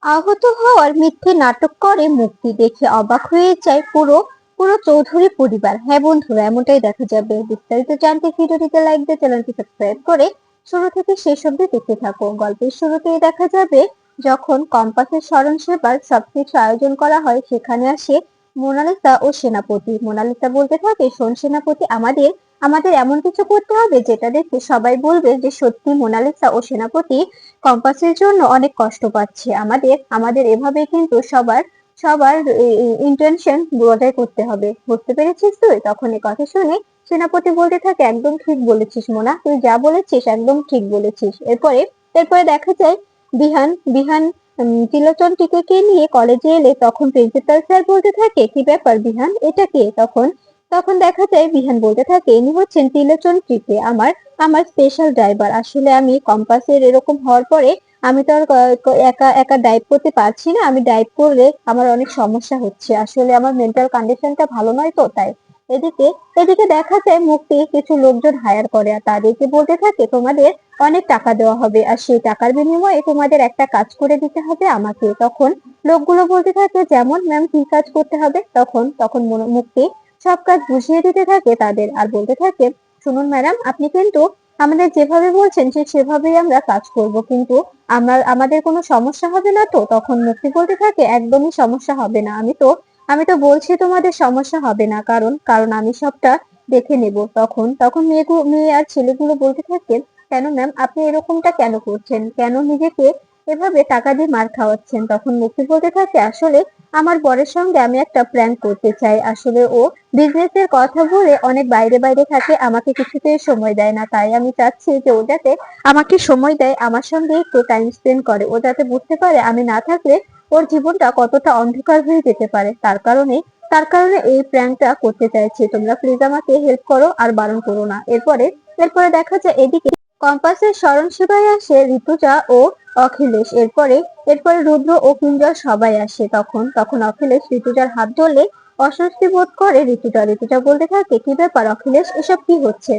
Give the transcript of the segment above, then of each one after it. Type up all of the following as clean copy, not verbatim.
আহত হওয়ার মিথ্যে নাটক করে মুক্তি দেখে অবাক হয়ে যায় পুরো পুরো চৌধুরী পরিবার। হ্যাঁ বন্ধুরা, এমনটাই দেখা যাবে। বিস্তারিত জানতে ভিডিওটিতে লাইক দিয়ে চ্যানেলটি সাবস্ক্রাইব করে শুরু থেকে শেষ অবধি দেখতে থাকো। গল্পের শুরুতেই দেখা যাবে যখন কম্পাসের স্মরণ সেবার সবকিছু আয়োজন করা হয়, সেখানে আসে মোনালিসা ও সেনাপতি। মোনালিসা বলতে থাকে, শোন সেনাপতি, আমাদের আমাদের এমন কিছু করতে হবে যেটা দেখে সবাই বলবে যে সত্যি মোনালিসা ও সেনাপতি কম্পাসের জন্য অনেক কষ্ট পাচ্ছে। আমাদের আমাদের এভাবে কিন্তু সবার সবার ইন্টেনশন বজায় করতে হবে। বুঝতে পেরেছিস তুই? তখন এই কথা শুনে সেনাপতি বলতে থাকে, একদম ঠিক বলেছিস মোনা, তুই যা বলেছিস একদম ঠিক বলেছিস। এরপরে এরপরে দেখা যায় বিহান বিহান ত্রিলোচন টিকে নিয়ে কলেজে এলে তখন প্রিন্সিপাল স্যার বলতে থাকে, কি ব্যাপার বিহান, এটা কে? তখন তখন দেখা যায় বিহান বলতে থাকে, ইনি হচ্ছেন ত্রিলোচন টিকে, আমার আমার স্পেশাল ড্রাইভার। আসলে আমি কম্পাসের এরকম হওয়ার পরে আমি তো আর একা একা ড্রাইভ করতে পারছি না। আমি ড্রাইভ করলে আমার অনেক সমস্যা হচ্ছে, আসলে আমার মেন্টাল কন্ডিশনটা ভালো নয় তো তাই। এদিকে এদিকে দেখা যায় মুক্তি কিছু লোকজন হায়ার করে আর তাদেরকে বলতে থাকে, তোমাদের অনেক টাকা দেওয়া হবে আর সেই টাকার বিনিময়ে তোমাদের একটা কাজ করে দিতে হবে আমাকে। তখন লোকগুলো বলতে থাকে, যেমন ম্যাম কি কাজ করতে হবে? তখন তখন মুক্তি সব কাজ বুঝিয়ে দিতে থাকে তাদের আর বলতে থাকে, শুনুন ম্যাডাম, আপনি কিন্তু আমাদের যেভাবে বলছেন ঠিক সেভাবেই আমরা কাজ করব, কিন্তু আমাদের কোনো সমস্যা হবে না তো? তখন মুক্তি বলতে থাকে, একদমই সমস্যা হবে না। আমি তো বলছি তোমাদের সমস্যা হবে না, কারণ কারণ আমি সবটা দেখে নেব। তখন তখন মেয়ে আর ছেলেগুলো বলতে থাকে, কেন ম্যাম আপনি এরকমটা কেন করছেন? কেন নিজেকে এভাবে টাকা দিয়ে মার খাওয়াচ্ছেন? তখন মুক্তি বলতে থাকে, আসলে আমার বরের সঙ্গে আমি একটা প্র্যাঙ্ক করতে চাই। আসলে ও বিজনেসের কথা বলে অনেক বাইরে বাইরে থাকে, আমাকে কিছুতেই সময় দেয় না। তাই আমি চাচ্ছি যে ও যাতে আমাকে সময় দেয়, আমার সঙ্গে একটু টাইম স্পেন্ড করে। ও যাতে বুঝতে পারে আমি না থাকলে ওর জীবনটা কতটা অন্ধকার হয়ে যেতে পারে। তার কারণে এই প্র্যাঙ্কটা করতে চাইছি। তোমরা প্লিজ আমাকে হেল্প করো আর বারণ করো না। এরপরে এরপরে দেখা যায় এদিকে কম্পাসের স্মরণ সেবায় আসে ঋতুজা ও অখিলেশ। এরপরে এরপরে রুদ্র ও কুঞ্জল সবাই আসে। তখন তখন অখিলেশ ঋতুজার হাত ধরলে অস্বস্তি বোধ করে ঋতুজা বলতে থাকে, কি ব্যাপার অখিলেশ, এসব কি হচ্ছে?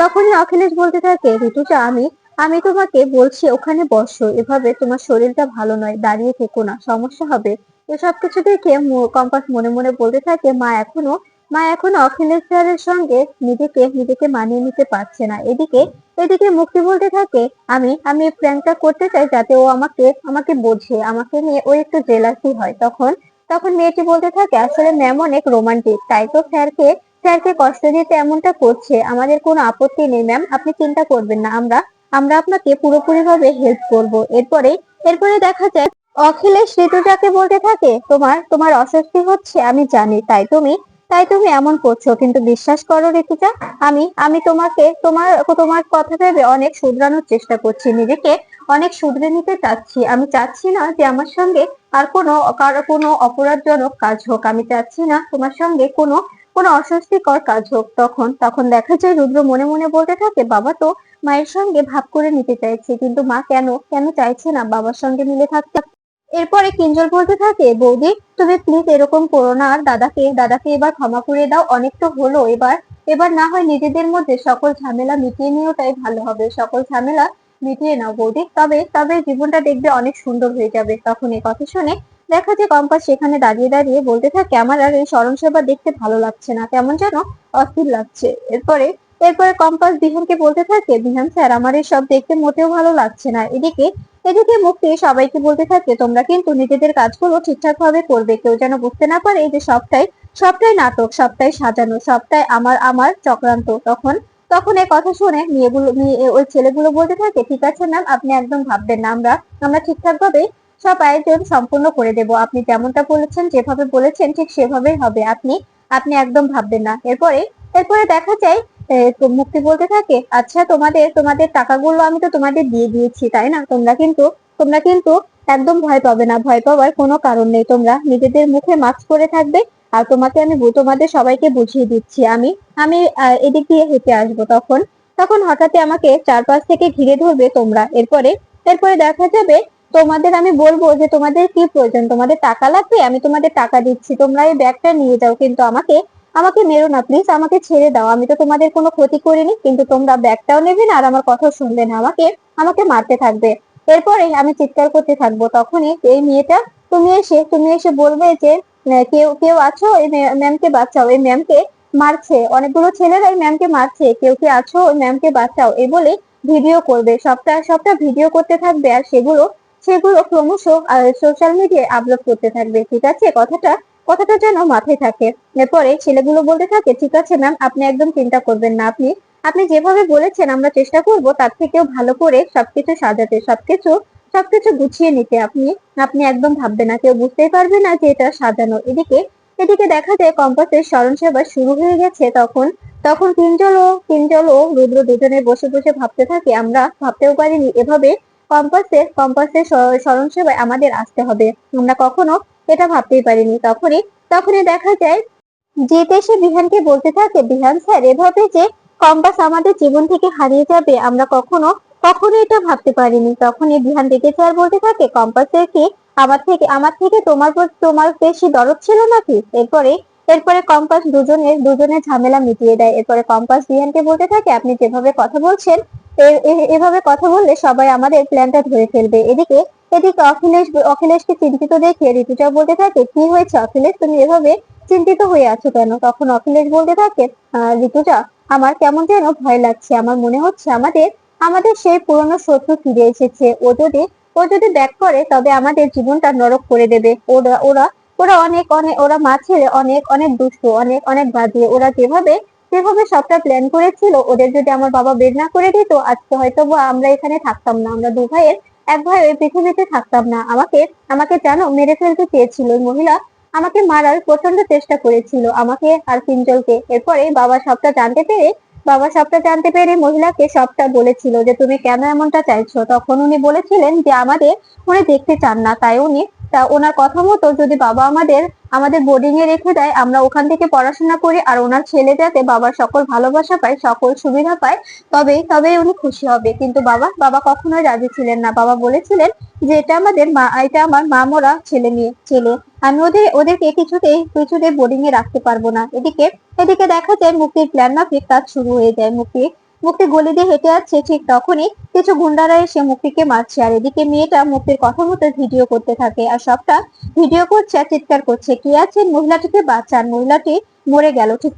তখনই অখিলেশ বলতে থাকে, ঋতুজা, আমি আমি তোমাকে বলছি ওখানে বসো, এভাবে তোমার শরীরটা ভালো নয়, দাঁড়িয়ে থেকো না, সমস্যা হবে। এসব কিছু দেখে কম্পাস মনে মনে বলতে থাকে, মা এখনো অখিলেশ স্যারের সঙ্গে নিজেকে নিজেকে মানিয়ে নিতে পারছে না। এদিকে এদিকে মুক্তি বলতে থাকে, আমি এই প্র্যাঙ্কটা করতে চাই যাতে ও আমাকে আমাকে বোঝে, আমাকে নিয়ে ও একটু জেলাসি হয়। তখন তখন মেয়েটি বলতে থাকে, আসলে ম্যাম অনেক রোমান্টিক, তাই তো স্যারকে কষ্ট দিতে এমনটা করছে। আমাদের কোনো আপত্তি নেই ম্যাম, আপনি চিন্তা করবেন না, আমরা আমরা আপনাকে পুরোপুরিভাবে হেল্প করব। এরপরে দেখা যায় অখিলেশ ঋতুজাকে বলতে থাকে, তোমার তোমার অস্বস্তি হচ্ছে আমি জানি, তাই তুমি এমন করছো, কিন্তু বিশ্বাস করো ঋতুজা, আমি আমি তোমাকে তোমার তোমার কথা ভেবে অনেক শুধরানোর চেষ্টা করছি, নিজেকে অনেক শুধরে নিতে চাচ্ছি। আমি চাচ্ছি না যে আমার সঙ্গে আর কারো কোনো অপরাধজনক কাজ হোক। আমি চাচ্ছি না তোমার সঙ্গে কোনো কোনো অস্বস্তিকর কাজ হোক। তখন তখন দেখা যায় রুদ্র মনে মনে বলতে থাকে, বাবা তো মায়ের সঙ্গে ভাব করে নিতে চাইছে, কিন্তু মা কেন কেন চাইছে না বাবার সঙ্গে মিলে থাকতে। এরপরে কিঞ্জল বলতে থাকে, বৌদি তুমি প্লিজ এরকম করো না, আর দাদাকে এবার ক্ষমা করে দাও, অনেক তো হলো। এবার এবার না হয় নিজেদের মধ্যে সকল ঝামেলা মিটিয়ে নিওটাই ভালো হবে। সকল ঝামেলা মিটিয়ে নাও বৌদি, তবে তবে জীবনটা দেখবে অনেক সুন্দর হয়ে যাবে। তখন এই কথা শুনে দেখা যায় কম্পাস সেখানে দাঁড়িয়ে দাঁড়িয়ে বলতে থাকে, আমার আর এই স্মরণ সেবা দেখতে ভালো লাগছে না, কেমন যেন অস্থির লাগছে। এরপরে এরপরে কম্পাস বিহানকে বলতে থাকে, বিহান স্যার, আমার এই সব দেখতে মোটেও ভালো লাগছে না। এদিকে মুক্তি সবাইকে বলতে থাকে, তোমরা কিন্তু নিজেদের কাজগুলো ঠিকঠাক ভাবে করবে, কেউ যেন বুঝতে না পারে যে সবটাই সবটাই নাটক, সবটাই সাজানো, সবটাই আমার আমার চক্রান্ত। তখন তখন এই কথা শুনে ওই ছেলেগুলো বলতে থাকে, ঠিক আছে ম্যাম, আপনি একদম ভাববেন না, আমরা আমরা ঠিকঠাক ভাবে সব আয়োজন সম্পূর্ণ করে দেব। আপনি যেমনটা বলেছেন, যেভাবে বলেছেন ঠিক সেভাবেই হবে। আপনি আপনি একদম ভাববেন না। এরপরে দেখা যায় তো মুক্তি বলতে থাকে, আচ্ছা, তোমাদের তোমাদের টাকাগুলো আমি তো তোমাদের দিয়ে দিয়েছি, তাই না? তোমরা কিন্তু একদম ভয় পাবে না, ভয় পাওয়ার কোনো কারণ নেই। তোমরা নিজেদের মুখে মাস্ক পরে থাকবে আর তোমাদের সবাইকে বুঝিয়ে দিচ্ছি। আমি আমি এদিক দিয়ে হেঁটে আসবো। তখন তখন হঠাৎ আমাকে চারপাশ থেকে ঘিরে ধরবে তোমরা। এরপরে দেখা যাবে তোমাদের আমি বলবো যে তোমাদের কি প্রয়োজন, তোমাদের টাকা লাগবে, আমি তোমাদের টাকা দিচ্ছি, তোমরা এই ব্যাগটা নিয়ে যাও, কিন্তু আমাকে আমাকে মেরো না প্লিজ, আমাকে ছেড়ে দাও। আমি তো তোমাদের কোনো ক্ষতি করিনি, কিন্তু তোমরা ব্যাগটাও নেবে না আর আমার কথা শুনবে না, আমাকে আমাকে মারতে থাকবে। এরপরে আমি চিৎকার করতে থাকবো। তখনই এই মেয়েটা তুমি এসে বলবে যে কেউ কেউ আছো, এই ম্যামকে বাঁচাও, এই ম্যামকে মারছে, অনেকগুলো ছেলেরা এই ম্যামকে মারছে, কেউ কি আছো, ওই ম্যামকে বাঁচাও, এই বলে ভিডিও করবে, সবটা সবটা ভিডিও করতে থাকবে, আর সেগুলো সেগুলো ক্রমশ সোশ্যাল মিডিয়ায় আপলোড করতে থাকবে। ঠিক আছে, কথাটা কথাটা যেন মাথায় থাকে। এরপরে ছেলেগুলো বলতে থাকে, ঠিক আছে ম্যাম, আপনি একদম চিন্তা করবেন না, আপনি আপনি যেভাবে বলেছেন আমরা চেষ্টা করব তার থেকেও ভালো করে সবকিছু সাজাতে, সবকিছু সবকিছু গুছিয়ে নিতে। আপনি আপনি একদম ভাববেন না, কেউ বুঝতেই পারবে না যে এটা সাজানো। এদিকে এদিকে দেখা যায় কম্পাসের স্মরণ সেবা শুরু হয়ে গেছে। তখন তখন কিঞ্জল ও রুদ্র দুজনে বসে বসে ভাবতে থাকে, আমরা ভাবতেও পারিনি এভাবে কম্পাসের স্মরণ সেবায় আমাদের আসতে হবে, আমরা কখনো এটা ভাবতেই পারিনি। তখনই দেখা যায় জিৎ এসে বিহানকে বলতে থাকে, বিহান স্যার, এভাবে যে কম্পাস আমাদের জীবন থেকে হারিয়ে যাবে আমরা কখনো কখনো এটা ভাবতে পারিনি। তখনই বিহান ডেকেছে আর বলতে থাকে, কম্পাসের কি আমার থেকে তোমার বেশি দরদ ছিল নাকি? এরপরে এরপরে কম্পাস দুজনের ঝামেলা মিটিয়ে দেয়। এরপরে কম্পাস বিহানকে বলতে থাকে, আপনি যেভাবে কথা বলছেন এভাবে কথা বললে সবাই আমাদের প্ল্যানটা ধরে ফেলবে। এদিকে এদিকে অখিলেশকে চিন্তিত দেখে ঋতুজা বলতে থাকে, কি হয়েছে অখিলেশ, তুমি এভাবে চিন্তিত হয়ে আছো কেন? তখন অখিলেশ বলতে থাকে, ঋতুজা, আমার কেমন যেন ভয় লাগছে, আমার মনে হচ্ছে আমাদের আমাদের সেই পুরনো শত্রু ফিরে এসেছে। ও যদি ব্যাক করে তবে আমাদের জীবনটা নরক করে দেবে। ওরা ওরা ওরা অনেক অনেক ওরা মা ছেলে অনেক অনেক দুষ্টু, অনেক অনেক বাজে। ওরা যেভাবে যেভাবে সবটা প্ল্যান করেছিল, ওদের যদি আমার বাবা বের না করে দিত, আজকে হয়তো বা আমরা এখানে থাকতাম না, আমরা দু ভাইয়ের এক ভাই ওই পৃথিবীতে থাকতাম না। আমাকে আমাকে জানো মেরে ফেলতে চেয়েছিল ওই মহিলা, আমাকে মারার প্রচন্ড চেষ্টা করেছিল, আমাকে আর কিঞ্জলকে। এরপরে বাবা সবটা জানতে পেরে মহিলাকে সবটা বলেছিল যে তুমি কেন এমনটা চাইছো। তখন উনি বলেছিলেন যে উনি দেখতে চান না, তাই ওনার কথা মতো যদি বাবা আমাদের আমাদের বোর্ডিং এ রেখে দেয়, আমরা ওখান থেকে পড়াশোনা করি, আর ওনার ছেলে যাতে বাবার সকল ভালোবাসা পায়, সকল সুবিধা পায়, তবেই উনি খুশি হবে। কিন্তু বাবা কখনোই রাজি ছিলেন না। বাবা বলেছিলেন যে এটা আমার মা মরা ছেলে, আমি ওদেরকে কিছুতেই বোর্ডিং এ রাখতে পারবো না। এদিকে এদিকে দেখা যায় মুক্তির প্ল্যান মাফিক কাজ শুরু হয়ে যায়। মুক্তি গলি দিয়ে হেঁটে যাচ্ছে, ঠিক তখনই কিছু গুন্ডারা এসে মুক্তিকে মারছে, আর এদিকে মেয়েটা মুক্তির কথা মতো ভিডিও করতে থাকে, আর সবটা ভিডিও করছে আর চিৎকার করছে, কে আছেন, মহিলাটিকে বাঁচান, মহিলাটি মরে গেল। ঠিক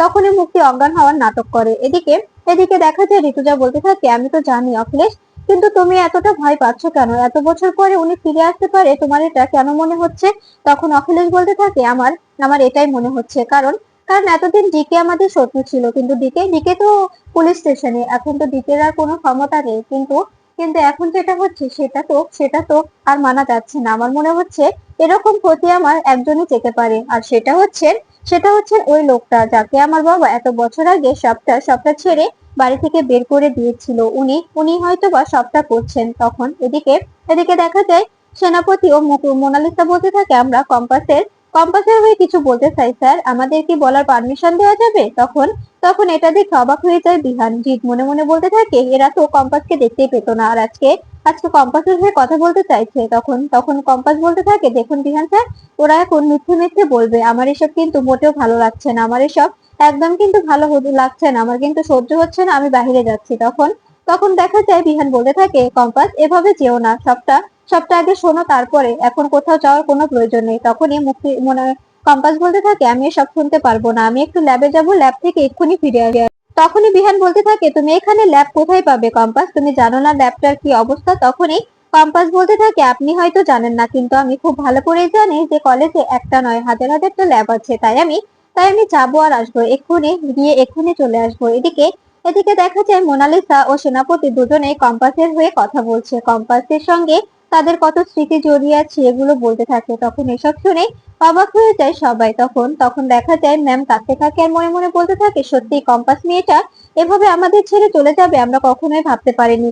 তখনই মুক্তি অজ্ঞান হওয়ার নাটক করে। এদিকে এদিকে দেখা যায় ঋতুজা বলতে থাকে, আমি তো জানি অখিলেশ, কিন্তু তুমি এতটা ভয় পাচ্ছ কেন? এত বছর পরে উনি ফিরে আসতে পারে, তোমার এটা কেন মনে হচ্ছে? তখন অখিলেশ বলতে থাকে, আমার আমার এটাই মনে হচ্ছে, কারণ কারণ এতদিন ডিকে আমাদের শত্রু ছিল, কিন্তু ডিকে ডিকে তো পুলিশ স্টেশনে, এখন তো ডিকের আর কোনো ক্ষমতা নেই। কিন্তু কিন্তু এখন যেটা হচ্ছে সেটা তো আর মানা যাচ্ছে না। আমার মনে হচ্ছে এরকম ক্ষতি আমার একজনই চেতে পারে, আর সেটা হচ্ছে ওই লোকটা যাকে আমার বাবা এত বছর আগে সবটা ছেড়ে বাড়ি থেকে বের করে দিয়েছিল। উনি হয়তো বা সবটা করছেন। তখন এদিকে এদিকে দেখা যায় সেনাপতি ও মোনালিসা বলতে থাকে, আমরা কম্পাসের হয়ে কিছু বলতে চাই স্যার, আমাদের কি বলার পারমিশন দেওয়া যাবে? তখন তখন এটা দেখে অবাক হয়ে যায় বিহান। জিৎ মনে মনে বলতে থাকে, এরা তো কম্পাসকে দেখতেই পেতো না, আর আজকে আজকে কম্পাসের হয়ে কথা বলতে চাইছে। তখন তখন কম্পাস বলতে থাকে, দেখুন বিহান স্যার, ওরা এখন মিথ্যে মিথ্যে বলবে, আমার এসব কিন্তু মোটেও ভালো লাগছে না, আমার এসব একদম কিন্তু ভালো লাগছে না, আমার কিন্তু সহ্য হচ্ছে না, আমি বাহিরে যাচ্ছি। তখন তখন দেখা যায় বিহান বলতে থাকে, কম্পাস এভাবে যেও না, সবটা সবটা আগে শোনো, তারপরে, এখন কোথাও যাওয়ার কোনো প্রয়োজন নেই। তখনই কম্পাস বলতে থাকে, আমি এসব শুনতে পারবো না, আমি একটু ল্যাবে যাব, ল্যাব থেকে এক্ষুনি ফিরে আসি। তখনই বিহান বলতে থাকে, তুমি এখানে ল্যাব কোথায় পাবে কম্পাস, তুমি জানো না ল্যাবটার কি অবস্থা? তখনই কম্পাস বলতে থাকে, আপনি হয়তো জানেন না, কিন্তু আমি খুব ভালো করেই জানি যে কলেজে একটা নয় হাজার হাজার তো ল্যাব আছে, তাই আমি যাবো আর আসবো, এক্ষুনি চলে আসবো। এদিকে এদিকে দেখা যায় মোনালিসা ও সেনাপতি দুজনেই কম্পাসের হয়ে কথা বলছে, কম্পাসের সঙ্গে তাদের কত স্মৃতি জড়িয়ে আছে এগুলো বলতে থাকে। তখন এসব শুনে অবাক হয়ে যায় সবাই। তখন তখন দেখা যায় ম্যাম কাঁদতে থাকে আর মনে মনে বলতে থাকে, সত্যি কম্পাস মেয়েটা এভাবে আমাদের ছেড়ে চলে যাবে আমরা কখনোই ভাবতে পারিনি।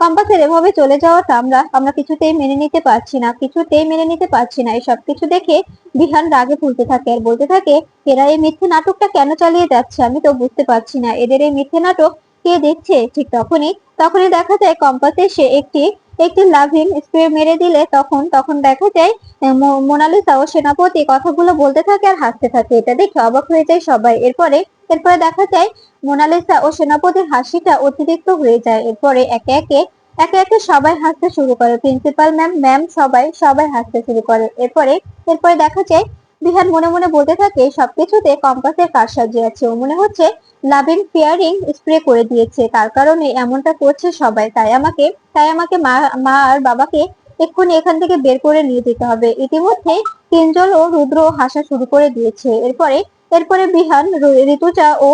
কম্পাসের এভাবে চলে যাওয়াটা আমরা আমরা কিছুতেই মেনে নিতে পারছি না। এই সব কিছু দেখে বিহান রাগে ফুলতে থাকে আর বলতে থাকে, এরা এই মিথ্যে নাটকটা কেন চালিয়ে যাচ্ছে, আমি তো বুঝতে পারছি না, এদের এই মিথ্যে নাটক কে দেখছে? ঠিক তখনই দেখা যায় কম্পাস এসে একটি একটি লাভিং স্প্রে মেরে দিলে, তখন তখন দেখা যায় মোনালিসা ও সেনাপতি কথাগুলো বলতে থাকে আর হাসতে থাকে। এটা দেখে অবাক হয়ে যায় সবাই। এরপরে এরপরে দেখা যায় মোনালিসা ও সেনাপতির হাসিটা অতিরিক্ত হয়ে যায়। এরপরে একে একে একে একে সবাই হাসতে শুরু করে, প্রিন্সিপাল ম্যাম, ম্যাম, সবাই সবাই হাসতে শুরু করে। এরপরে এরপরে দেখা যায় বিহান মনে মনে বলতে থাকে সবকিছুতে কম্পাসের কারসাজি আছে। ও মনে হচ্ছে লাভিং ফিয়ারিং স্প্রে করে দিয়েছে, তার কারণে এমনটা করছে সবাই। তাই আমাকে মা আর বাবাকে এক্ষুনি এখান থেকে বের করে নিয়ে যেতে হবে। ইতিমধ্যে কিঞ্জল ও রুদ্র হাসা শুরু করে দিয়েছে। এরপরে এরপরে বিহান ঋতুজা ও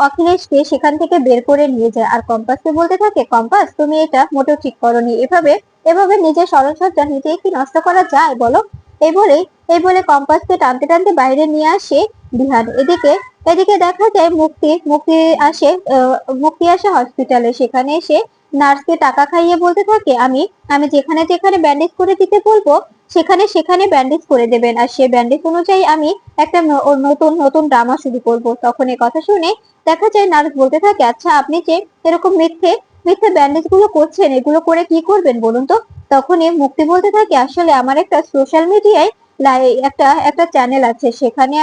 অখিলেশকে সেখান থেকে বের করে নিয়ে যায় আর কম্পাসকে বলতে থাকে, কম্পাস, তুমি এটা মোটেও ঠিক করোনি। এভাবে এভাবে নিজের স্মরণসজ্জা নিজেই কি নষ্ট করা যায় বলো? এই বলে এই বলে কম্পাসকে টানতে টানতে বাইরে নিয়ে আসে বিহান। এদিকে এদিকে দেখা যায় মুক্তি আসে হসপিটালে। সেখানে এসে নার্সকে টাকা খাইয়ে বলতে থাকে, আমি আমি যেখানে যেখানে ব্যান্ডেজ করে দিতে বলবো সেখানে সেখানে ব্যান্ডেজ করে দেবেন, আর সে ব্যান্ডেজ অনুযায়ী আমি একটা নতুন নতুন ড্রামা শুরু করব। তখন এই কথা শুনে দেখা যায় নার্স বলতে থাকে, আচ্ছা, আপনি যে এরকম মিথ্যে মিথ্যে ব্যান্ডেজ গুলো করছেন, এগুলো করে কি করবেন বলুন তো? তখনই মুক্তি বলতে থাকে, আসলে আমার একটা সোশ্যাল মিডিয়ায় একটা একটা চ্যানেল আছে, সেখানে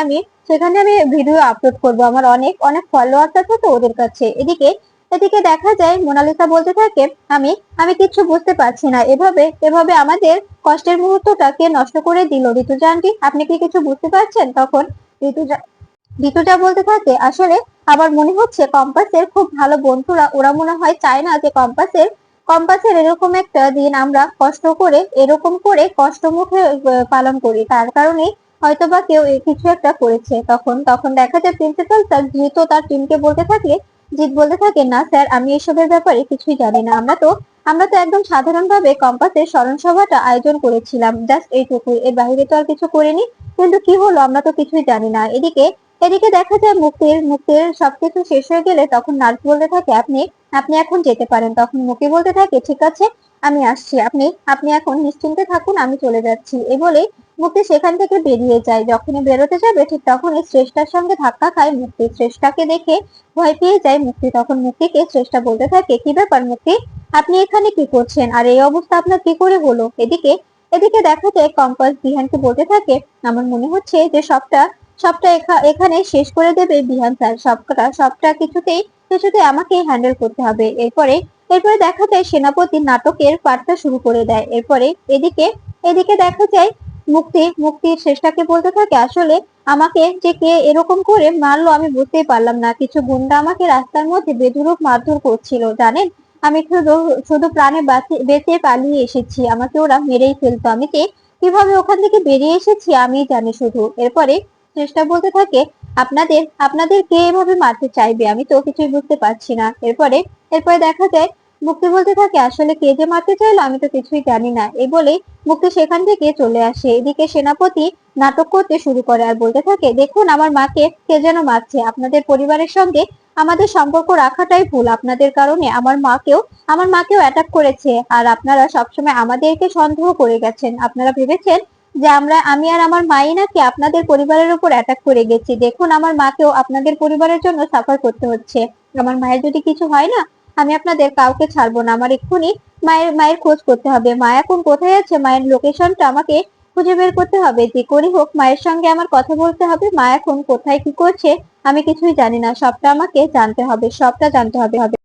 আমি ভিডিও আপলোড করব। আমার অনেক অনেক ফলোয়ার্স আছে তো ওদের কাছে। এদিকে এদিকে দেখা যায় মোনালিসা বলতে থাকে, আমি আমি কিচ্ছু বুঝতে পারছি না, এভাবে এভাবে আমাদের কষ্টের মুহূর্তটাকে নষ্ট করে দিল ঋতুজা আন্টি, আপনি কি কিছু বুঝতে পারছেন? তখন ঋতুজা ঋতুজা বলতে থাকে, আসলে আমার মনে হচ্ছে কম্পাসের খুব ভালো বন্ধুরা, ওরা মনে হয় চায় না যে কম্পাসের কম্পাসের এরকম একটা দিন আমরা কষ্ট করে এরকম করে কষ্ট মুখে পালন করি, তার কারণে হয়তোবা কেউ কিছু একটা করেছে। তখন তখন দেখা যায় প্রিন্সিপাল স্যার জিৎ তার টিমকে বলতে থাকে, জিৎ বলতে থাকে, না স্যার, আমি এসবের ব্যাপারে কিছুই জানি না। আমরা তো একদম সাধারণভাবে কম্পাসের স্মরণ সভাটা আয়োজন করেছিলাম, জাস্ট এইটুকুই, এর বাইরে তো আর কিছু করিনি। কিন্তু কি হলো আমরা তো কিছুই জানি না। এদিকে এদিকে দেখা যায় মুক্তির সবকিছু শেষ হয়ে গেলে তখন নার্স বলতে থাকে, আপনি আপনি এখন যেতে পারেন। তখন মুক্তি বলতে থাকে, ঠিক আছে, আমি আসছি, আপনি আপনি এখন নিশ্চিন্তে থাকুন, আমি চলে যাচ্ছি। এই বলেই মুক্তি সেখান থেকে বেরিয়ে যায়। যখনই বেরোতে যাবে ঠিক তখনই শ্রেষ্ঠার সঙ্গে ধাক্কা খায় মুক্তি। শ্রেষ্ঠাকে দেখে ভয় পেয়ে যায় মুক্তি। তখন মুক্তিকে শ্রেষ্ঠা বলতে থাকে, কি ব্যাপার মুক্তি, আপনি এখানে কি করছেন, আর এই অবস্থা আপনার কি করে হলো? এদিকে এদিকে দেখা যায় কম্পাস বিহানকে বলতে থাকে, আমার মনে হচ্ছে যে সবটা সবটা এখানে শেষ করে দেবে বিহান স্যার, সবটা সবটা কিছুতেই কিছুতেই আমাকে হ্যান্ডেল করতে হবে। এরপরে এরপরে দেখা যায় সেনাপতি নাটকের পাঠটা শুরু করে দেয়। এরপরে এদিকে এদিকে দেখা যায় মুক্তির শ্রেষ্ঠাকে বলতে থাকে, আসলে আমাকে যে কে এরকম করে মারলো আমি বুঝতেই পারলাম না। কিছু গুন্ডা আমাকে রাস্তার মধ্যে বেধড়ক মারধর করছিল, জানেন, আমি শুধু শুধু প্রাণে বেঁচে পালিয়ে এসেছি, আমাকে ওরা মেরেই ফেলতো। আমি যে কিভাবে ওখান থেকে বেরিয়ে এসেছি আমি জানি শুধু। এরপরে চেষ্টা বলতে থাকে, আপনাদের আপনাদের কে এভাবে মারতে চাইবে, আমি তো কিছুই বুঝতে পারছি না। এরপরে এরপরে দেখা যায় মুক্তি বলতে থাকে, আসলে কে যে মারতে চাইলো আমি তো কিছুই জানি না। এই বলেই মুক্তি সেখান থেকে চলে আসে। এদিকে সেনাপতি নাটক করতে শুরু করে আর বলতে থাকে, দেখুন আমার মাকে কে যেন মারছে, আপনাদের পরিবারের সঙ্গে আমাদের সম্পর্ক রাখাটাই ভুল, আপনাদের কারণে আমার মাকেও অ্যাটাক করেছে, আর আপনারা সবসময় আমাদেরকে সন্দেহ করে গেছেন। আপনারা ভেবেছেন যে আমি আর আমার মাই নাকি আপনাদের পরিবারের উপর অ্যাটাক করে গেছি। দেখুন আমার মাকেও আপনাদের পরিবারের জন্য সাফার করতে হচ্ছে। আমার মায়ের যদি কিছু হয় না, আমি আপনাদের কাউকে ছাড়বো না। আমার এক্ষুনি মায়ের মায়ের খোঁজ করতে হবে। মা এখন কোথায় আছে, মায়ের লোকেশনটা আমাকে খুঁজে বের করতে হবে। যে করেই হোক মায়ের সঙ্গে আমার কথা বলতে হবে। মা এখন কোথায় কি করছে আমি কিছুই জানি না, সবটা আমাকে জানতে হবে, সবটা জানতে হবে।